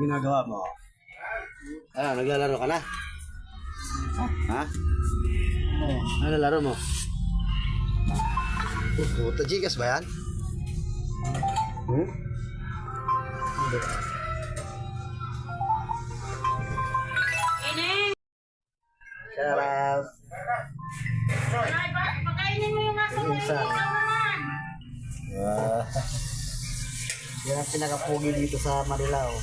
ginagawa mo? Ano, naglalaro ka na? Ha? Ano nalaro mo? Puta, Gcash ba yan? Sarap. Pakainin mo yung nasa mo, Isa. naman. Yan ang pinakapugi dito sa Marilao.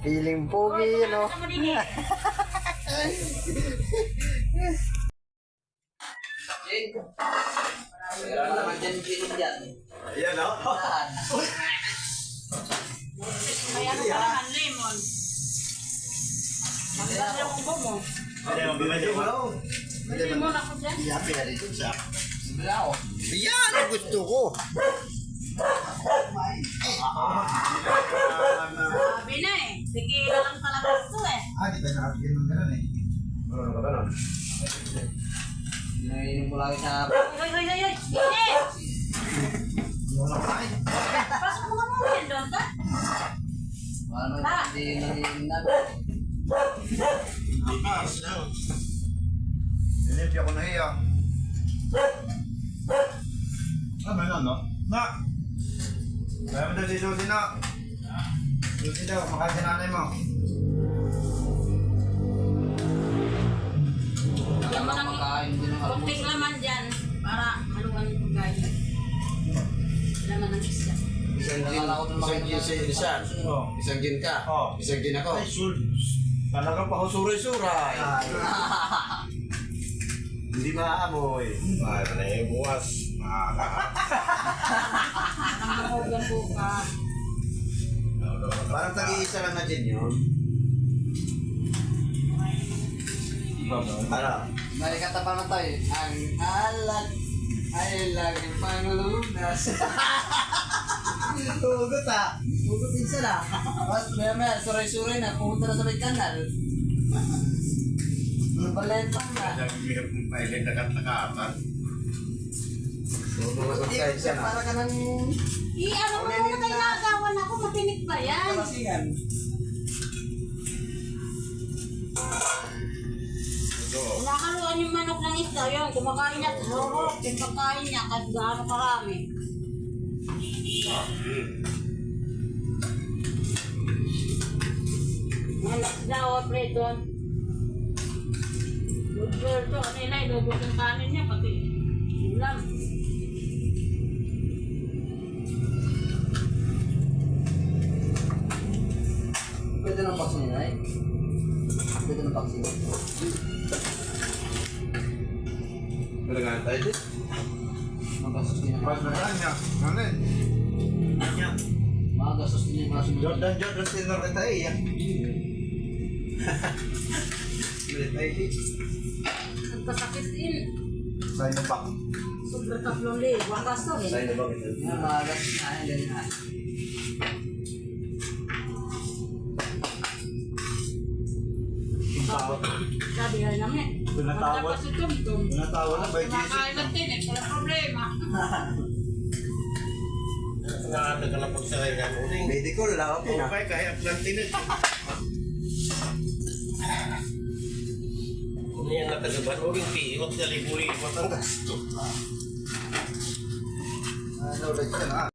Feeling pogi, you know. Sa madinig. Meron naman dyan yung dyan. Ayan o. May ano pa naman, lemon. Maganda yung ubo mo. Ayan, bibili mo. May lemon ako dyan. Yapi na dito siya. Wala ako. Yan ang gusto ko. Sabi na eh. Tigilan lang talaga ito eh. Di ba nakapigil ng ganun eh? Marunong ka ba nun? Naiinom ko lagi sa... Hoy, hoy, hoy, hoy! Init! Hindi ko nakain. Pasok mo nga muna yan doon ka. Ano, hindi naiinom na. Hindi ako nahiya. May no? Na! Kaya mo daw si Susi na. Susi daw, makain si nanay mo. Lagyan mo ng Pagkain din ng konting laman dyan para maluwan yung pagkain. Laman ng isda. Isang gin sa ilisan. Isang gin ka. Isang gin ako. Ay, talagang pa ako suray-suray. Hindi maaamoy. Ay, na yung bukas. Ang mahugan bukas. Parang tag-iisa lang na gin yun. Ano? May katapan na tayo. Ang alat ay laging panulunas. Hugot ah. Hugot minsan ah. Tapos maya suray-suray na. Pumunta na sa may kanal. Baleta na. Hindi siya para ka ng... Ano mo muna kayo nagawan ako? Matinik ba yan? Kalasingan. Nakaluan yung manok ng isda. Yun, kumakain niya. Horok yung pagkain niya. Kahit gaano karami. Manok daw, preton. Lugber to. Ano yun ay, lugber yung kanin niya. Pati ulam. Pwede ng vaccine na eh. Pwede ng vaccine. Talagaan tayo din. Magastos din ang Mas nagaan niya. Nanin. Magastos din yung kaso. Jordan sinor kita eh. Ulit tayo eh. Nagpasakit din. Sa'yo na pa. Sobrang 3,000. Wakas to eh. Sa'yo na ba kita? Magastos na yan. Ganyan na. Sabi nga namin. Pinatawad. Maganda pa si Tumtum. Pinatawad na by Jesus. Kumakain ng tinik. Wala problema. Nakakata ka na pagsakay nga uling. Medical lang ako na. Okay, kaya ng tinig. Kung yan na tagaban, uling piikot na liburi, ikot ang gasto. Ano ulit siya na.